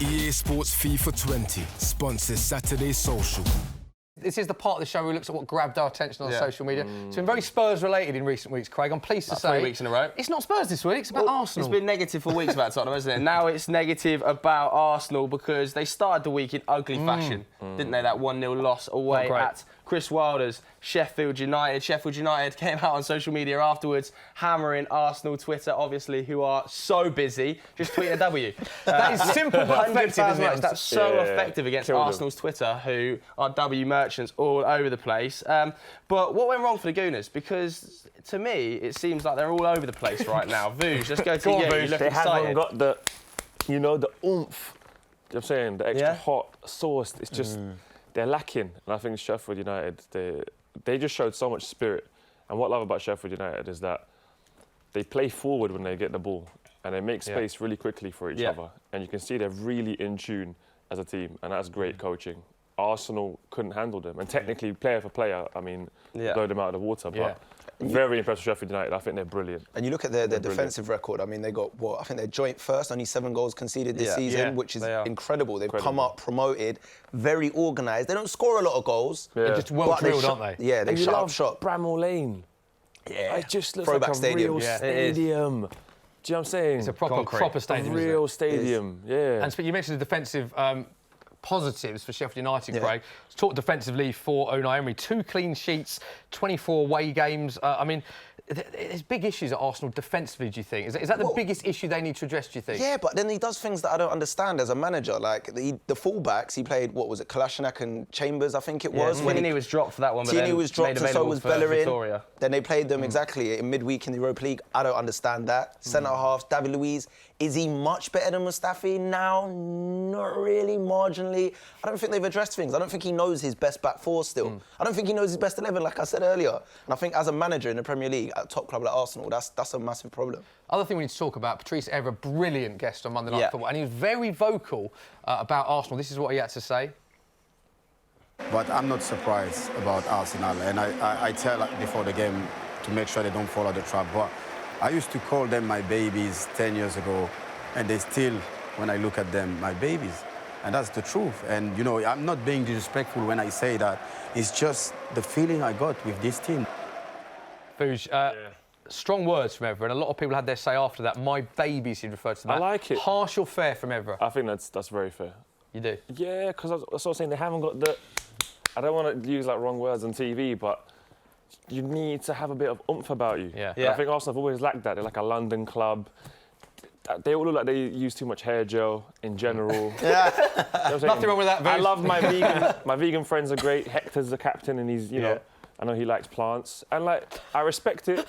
EA Sports FIFA 20 sponsors Saturday Social. This is the part of the show where we look at what grabbed our attention on social media. It's been very Spurs-related in recent weeks, Craig. I'm pleased to say... 3 weeks in a row. It's not Spurs this week, it's about Arsenal. It's been negative for weeks about Tottenham, hasn't it? Now it's negative about Arsenal because they started the week in ugly fashion, didn't they? That 1-0 loss away at Chris Wilder's Sheffield United. Sheffield United came out on social media afterwards, hammering Arsenal Twitter, obviously, who are so busy. Just tweet a W. That is simple but effective, isn't it? That's so effective against Arsenal's Twitter, who are W merchants all over the place. But what went wrrong for the Gooners? Because to me, it seems like they're all over the place right now. Vuj, let's go to you. You look they excited. haven't got the, the oomph. You know what I'm saying? The extra hot sauce. It's just they're lacking. And I think Sheffield United, they just showed so much spirit. And what I love about Sheffield United is that they play forward when they get the ball and they make space really quickly for each other. And you can see they're really in tune as a team, and that's great coaching. Arsenal couldn't handle them, and technically, player for player, I mean, blow them out of the water. But very impressed with Sheffield United. I think they're brilliant. And you look at their defensive record. I mean, they got I think they're joint first, only 7 goals conceded this season, which is incredible. They've come up, promoted, very organised. They don't score a lot of goals. They're just well drilled, aren't they? Yeah, they shut up shop. Bramall Lane. Yeah, it just looks throwback like a stadium. real stadium. Do you know what I'm saying? It's a proper stadium. A real stadium. Yeah. And you mentioned the defensive positives for Sheffield United, Craig. Let's talk defensively for Unai Emery. 2 clean sheets, 24 away games. I mean, there's big issues at Arsenal defensively, do you think? Is that the biggest issue they need to address, do you think? Yeah, but then he does things that I don't understand as a manager. Like, the fullbacks, he played, what was it, Kolasinac and Chambers, I think it was. When he was dropped for that one, but Tierney was dropped and so was Bellerin. Victoria. Then they played them exactly in midweek in the Europa League. I don't understand that. Centre-halves, David Luiz, is he much better than Mustafi now? Not really, marginally. I don't think they've addressed things. I don't think he knows his best back four still. I don't think he knows his best 11, like I said earlier. And I think as a manager in the Premier League, at a top club like Arsenal, that's a massive problem. Other thing we need to talk about, Patrice Evra, brilliant guest on Monday Night Football, and he was very vocal about Arsenal. This is what he had to say. But I'm not surprised about Arsenal, and I tell before the game to make sure they don't fall out the trap. But I used to call them my babies 10 years ago, and they still, when I look at them, my babies. And that's the truth. And, you know, I'm not being disrespectful when I say that. It's just the feeling I got with this team. Vuj, strong words from Evra, and a lot of people had their say after that. My babies, he referred to that. I like it. Harsh or fair from Evra? I think that's very fair. You do? Yeah, because I was sort of saying they haven't got the... I don't want to use like wrong words on TV, but you need to have a bit of oomph about you. Yeah. I think Arsenal have always lacked that. They're like a London club. They all look like they use too much hair gel in general. You know Nothing wrong with that, Vuj. I love my vegan... My vegan friends are great. Hector's the captain and he's, you know... I know he likes plants. And, like, I respect it.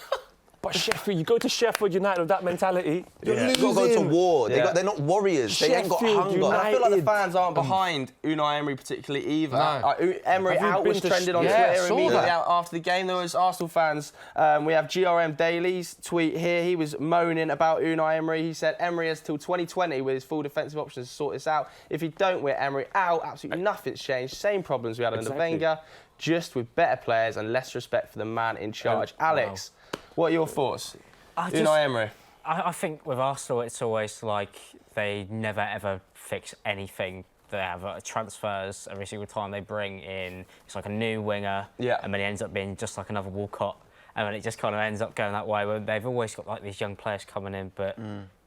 But Sheffield, you go to Sheffield United with that mentality, you're losing. You've got to go to war. They're not warriors. They ain't got hunger. United. I feel like the fans aren't behind Unai Emery particularly either. No. Emery out was trending on Twitter immediately after the game. There was Arsenal fans. We have GRM Daly's tweet here. He was moaning about Unai Emery. He said Emery has till 2020 with his full defensive options to sort this out. If you don't wear Emery out, absolutely nothing's changed. Same problems we had under Wenger, just with better players and less respect for the man in charge. Alex, what are your thoughts? Unai Emery. I think with Arsenal, it's always like they never, ever fix anything. They have transfers every single time they bring in. It's like a new winger, and then he ends up being just like another Walcott. And then it just kind of ends up going that way. Where they've always got like these young players coming in, but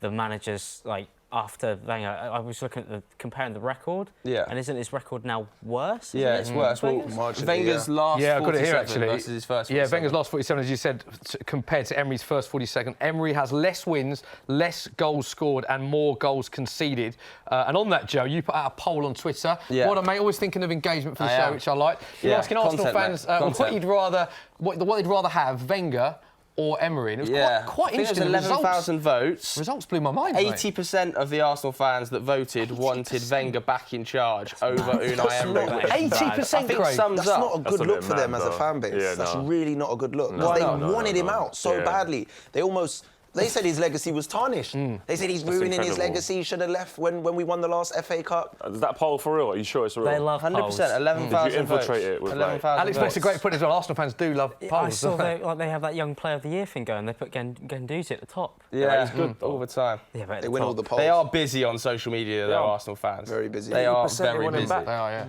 the managers, like, after Wenger, I was looking at comparing the record. And isn't his record now worse? Yeah, it's worse. Well, Wenger's last 47 I've got it here, actually. versus his first 47. Yeah, Wenger's last 47, as you said, compared to Emery's first 42nd. Emery has less wins, less goals scored and more goals conceded. And on that, Joe, you put out a poll on Twitter. What a mate, always thinking of engagement for the show, which I like. You're asking Arsenal fans what they'd rather have, Wenger or Emery. And it was quite interesting. 11,000 votes. Results blew my mind. 80% of the Arsenal fans that voted wanted Wenger back in charge over Unai Emery. 80%, Craig. That's not a good look for them as a fan base. That's really not a good look. Because they wanted him out so badly. They almost They said his legacy was tarnished. They said he's ruining his legacy. He should have left when we won the last FA Cup. Is that poll for real? Are you sure it's real? They love 100%. 11,000 Did you infiltrate votes. it with 11,000 Alex makes a great point as well. Arsenal fans do love polls. I saw they have that Young Player of the Year thing going. They put Guendouzi at the top. Yeah, he's good all the time. Yeah, but They win all the polls. They are busy on social media, though, Arsenal fans. Very busy. They are very busy. They are, yeah.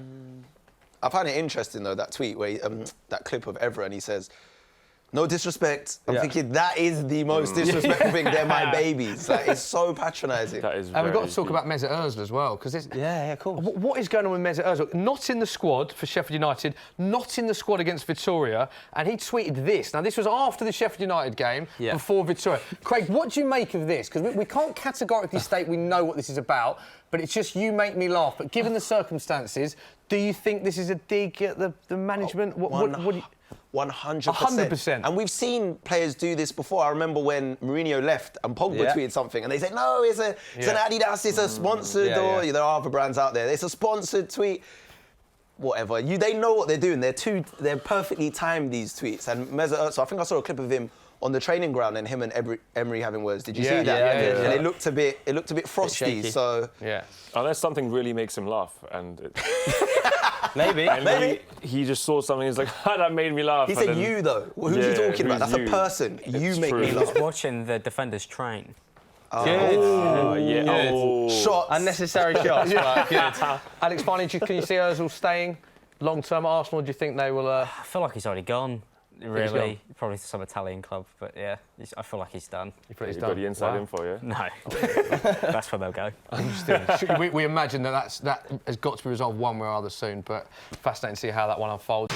I find it interesting, though, that tweet, where that clip of Everett, and he says, no disrespect. I'm thinking that is the most disrespectful thing. They're my babies. Like, it's so patronising. That is and we've got to talk about Mesut Ozil as well, because it's... Yeah, cool. What is going on with Mesut Ozil? Not in the squad for Sheffield United, not in the squad against Victoria, and he tweeted this. Now, this was after the Sheffield United game, before Victoria. Craig, what do you make of this? Because we can't categorically state we know what this is about, but it's just you make me laugh. But given the circumstances, do you think this is a dig at the management? What do you... 100%. 100%. And we've seen players do this before. I remember when Mourinho left and Pogba tweeted something and they said, no, it's an Adidas, it's a sponsored, or there are other brands out there. It's a sponsored tweet. Whatever. They know what they're doing. They're perfectly timed, these tweets. And Mesut Ozil, I think I saw a clip of him on the training ground and him and Emery having words. Did you see that? Yeah. And it looked a bit frosty. So unless something really makes him laugh, and maybe. He just saw something. He's like, that made me laugh. He said you though. Who's he talking about? That's a person. You make me laugh. He was watching the defenders train. Good. Shots. Unnecessary shots. But good. Alex, finally, can you see Ozil staying long-term at Arsenal? Do you think they will... I feel like he's already gone. Really, probably to some Italian club, but yeah, I feel like he's done. You feel he's got the inside info, yeah? No, that's where they'll go. we imagine that has got to be resolved one way or other soon, but fascinating to see how that one unfolds.